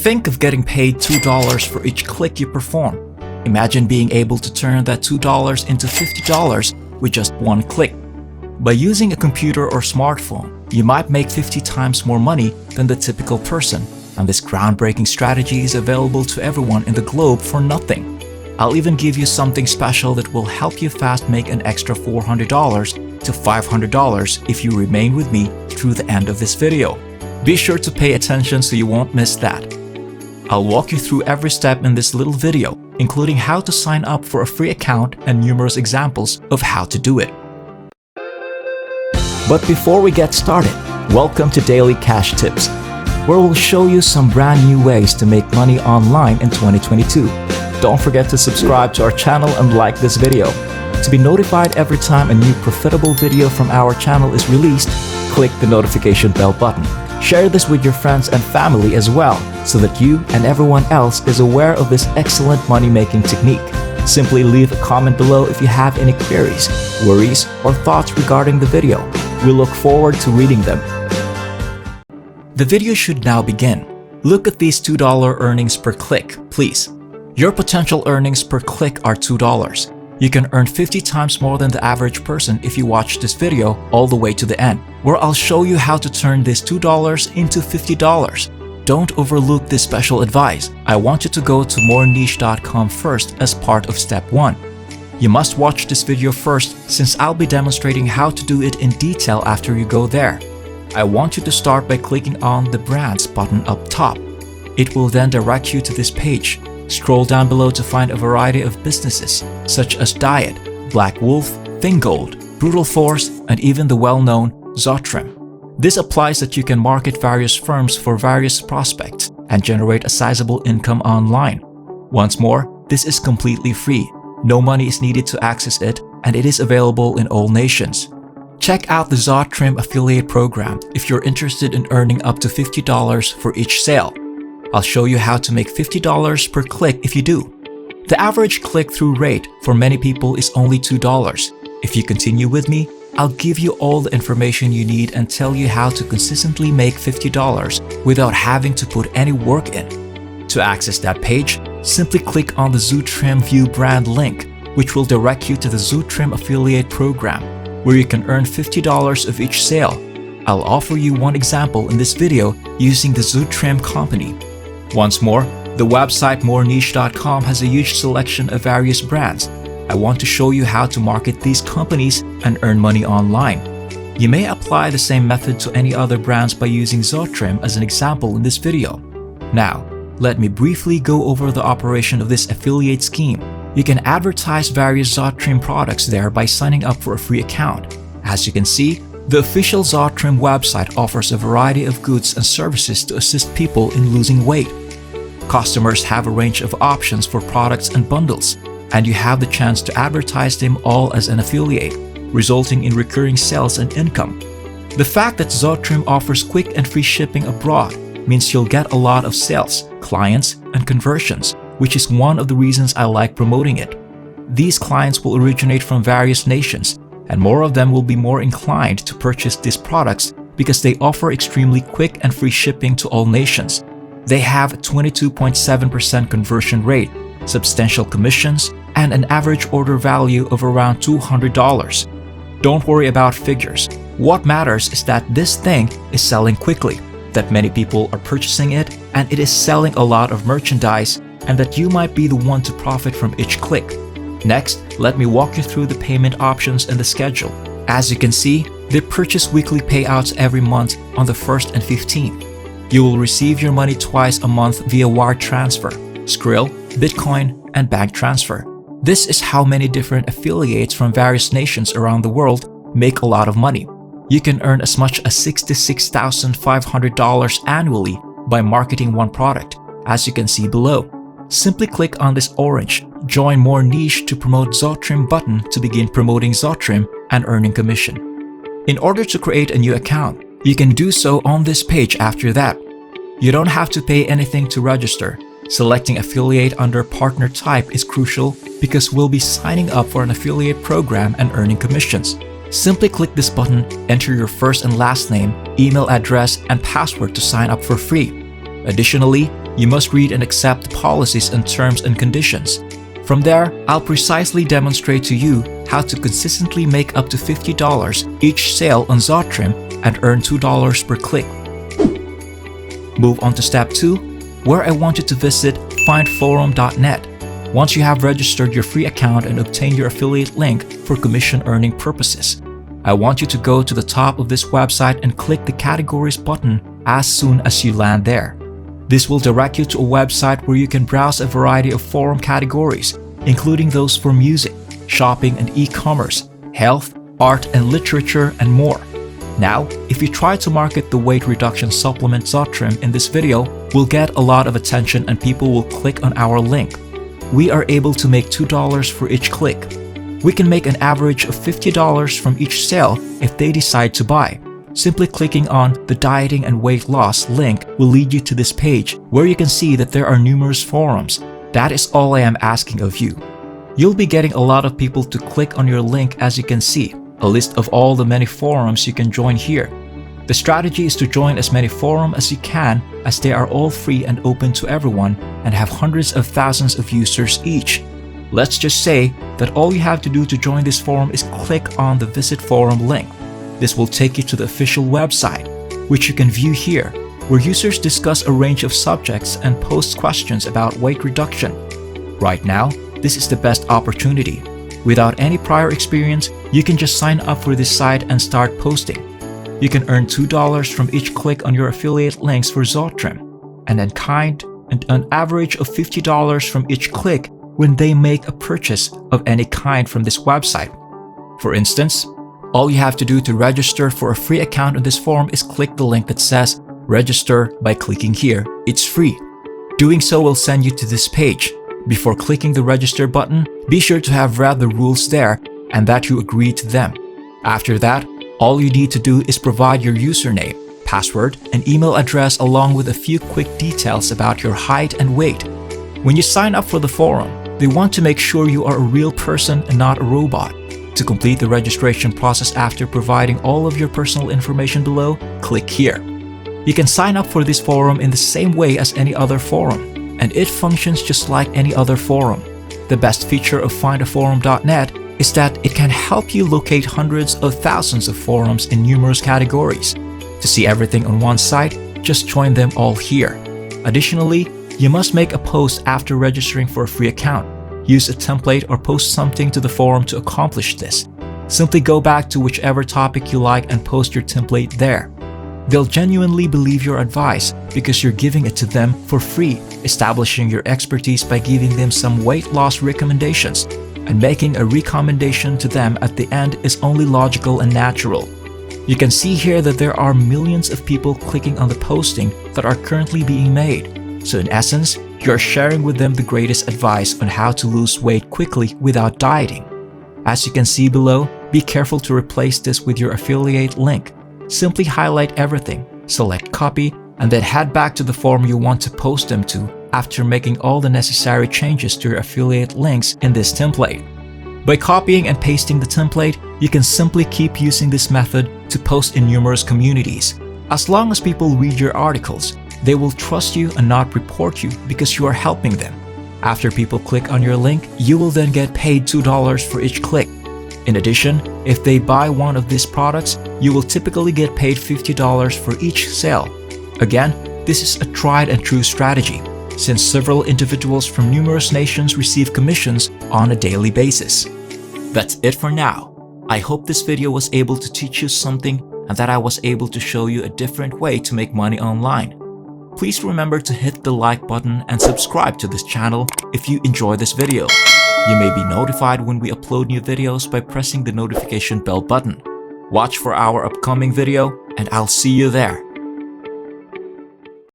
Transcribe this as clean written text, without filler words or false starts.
Think of getting paid $2 for each click you perform. Imagine being able to turn that $2 into $50 with just one click. By using a computer or smartphone, you might make 50 times more money than the typical person, and this groundbreaking strategy is available to everyone in the globe for nothing. I'll even give you something special that will help you fast make an extra $400 to $500 if you remain with me through the end of this video. Be sure to pay attention so you won't miss that. I'll walk you through every step in this little video, including how to sign up for a free account and numerous examples of how to do it. But before we get started, welcome to Daily Cash Tips, where we'll show you some brand new ways to make money online in 2022. Don't forget to subscribe to our channel and like this video. To be notified every time a new profitable video from our channel is released, click the notification bell button. Share this with your friends and family as well, so that you and everyone else is aware of this excellent money-making technique. Simply leave a comment below if you have any queries, worries, or thoughts regarding the video. We look forward to reading them. The video should now begin. Look at these $2 earnings per click, please. Your potential earnings per click are $2. You can earn 50 times more than the average person if you watch this video all the way to the end, where I'll show you how to turn this $2 into $50. Don't overlook this special advice. I want you to go to moreniche.com first as part of step 1. You must watch this video first, since I'll be demonstrating how to do it in detail after you go there. I want you to start by clicking on the Brands button up top. It will then direct you to this page. Scroll down below to find a variety of businesses such as Diet, Black Wolf, Thinggold, Brutal Force, and even the well-known Zotrim. This applies that you can market various firms for various prospects and generate a sizable income online. Once more, this is completely free. No money is needed to access it, and it is available in all nations. Check out the Zotrim affiliate program if you're interested in earning up to $50 for each sale. I'll show you how to make $50 per click if you do. The average click-through rate for many people is only $2. If you continue with me, I'll give you all the information you need and tell you how to consistently make $50 without having to put any work in. To access that page, simply click on the Zotrim View brand link, which will direct you to the Zotrim affiliate program, where you can earn $50 of each sale. I'll offer you one example in this video using the Zotrim company. Once more, the website moreniche.com has a huge selection of various brands. I want to show you how to market these companies and earn money online. You may apply the same method to any other brands by using Zotrim as an example in this video. Now, let me briefly go over the operation of this affiliate scheme. You can advertise various Zotrim products there by signing up for a free account. As you can see, the official Zotrim website offers a variety of goods and services to assist people in losing weight. Customers have a range of options for products and bundles, and you have the chance to advertise them all as an affiliate, resulting in recurring sales and income. The fact that Zotrim offers quick and free shipping abroad means you'll get a lot of sales, clients, and conversions, which is one of the reasons I like promoting it. These clients will originate from various nations, and more of them will be more inclined to purchase these products because they offer extremely quick and free shipping to all nations. They have a 22.7% conversion rate, substantial commissions, and an average order value of around $200. Don't worry about figures. What matters is that this thing is selling quickly, that many people are purchasing it, and it is selling a lot of merchandise, and that you might be the one to profit from each click. Next, let me walk you through the payment options and the schedule. As you can see, they purchase weekly payouts every month on the 1st and 15th. You will receive your money twice a month via wire transfer, Skrill, Bitcoin, and bank transfer. This is how many different affiliates from various nations around the world make a lot of money. You can earn as much as $66,500 annually by marketing one product, as you can see below. Simply click on this orange Join More Niche to Promote Zotrim button to begin promoting Zotrim and earning commission. In order to create a new account, you can do so on this page after that. You don't have to pay anything to register. Selecting affiliate under partner type is crucial because we'll be signing up for an affiliate program and earning commissions. Simply click this button, enter your first and last name, email address, and password to sign up for free. Additionally, you must read and accept the policies and terms and conditions. From there, I'll precisely demonstrate to you how to consistently make up to $50 each sale on Zotrim and earn $2 per click. Move on to step 2, where I want you to visit findforum.net. Once you have registered your free account and obtained your affiliate link for commission earning purposes, I want you to go to the top of this website and click the categories button as soon as you land there. This will direct you to a website where you can browse a variety of forum categories, including those for music, shopping and e-commerce, health, art and literature, and more. Now, if you try to market the weight reduction supplement Zotrim in this video, we'll get a lot of attention and people will click on our link. We are able to make $2 for each click. We can make an average of $50 from each sale if they decide to buy. Simply clicking on the dieting and weight loss link will lead you to this page where you can see that there are numerous forums. That is all I am asking of you. You'll be getting a lot of people to click on your link, as you can see, a list of all the many forums you can join here. The strategy is to join as many forums as you can, as they are all free and open to everyone and have hundreds of thousands of users each. Let's just say that all you have to do to join this forum is click on the Visit Forum link. This will take you to the official website, which you can view here, where users discuss a range of subjects and post questions about weight reduction. Right now, this is the best opportunity. Without any prior experience, you can just sign up for this site and start posting. You can earn $2 from each click on your affiliate links for Zotrim, and an average of $50 from each click when they make a purchase of any kind from this website. For instance, all you have to do to register for a free account on this forum is click the link that says register by clicking here. It's free. Doing so will send you to this page. Before clicking the register button, be sure to have read the rules there and that you agree to them. After that, all you need to do is provide your username, password, and email address along with a few quick details about your height and weight. When you sign up for the forum, they want to make sure you are a real person and not a robot. To complete the registration process after providing all of your personal information below, click here. You can sign up for this forum in the same way as any other forum, and it functions just like any other forum. The best feature of findaforum.net is that it can help you locate hundreds of thousands of forums in numerous categories. To see everything on one site, just join them all here. Additionally, you must make a post after registering for a free account. Use a template or post something to the forum to accomplish this. Simply go back to whichever topic you like and post your template there. They'll genuinely believe your advice because you're giving it to them for free, establishing your expertise by giving them some weight loss recommendations, and making a recommendation to them at the end is only logical and natural. You can see here that there are millions of people clicking on the posting that are currently being made. So in essence, you are sharing with them the greatest advice on how to lose weight quickly without dieting. As you can see below, be careful to replace this with your affiliate link. Simply highlight everything, select copy, and then head back to the forum you want to post them to after making all the necessary changes to your affiliate links in this template. By copying and pasting the template, you can simply keep using this method to post in numerous communities. As long as people read your articles, they will trust you and not report you because you are helping them. After people click on your link, you will then get paid $2 for each click. In addition, if they buy one of these products, you will typically get paid $50 for each sale. Again, this is a tried and true strategy, since several individuals from numerous nations receive commissions on a daily basis. That's it for now. I hope this video was able to teach you something and that I was able to show you a different way to make money online. Please remember to hit the like button and subscribe to this channel if you enjoy this video. You may be notified when we upload new videos by pressing the notification bell button. Watch for our upcoming video, and I'll see you there.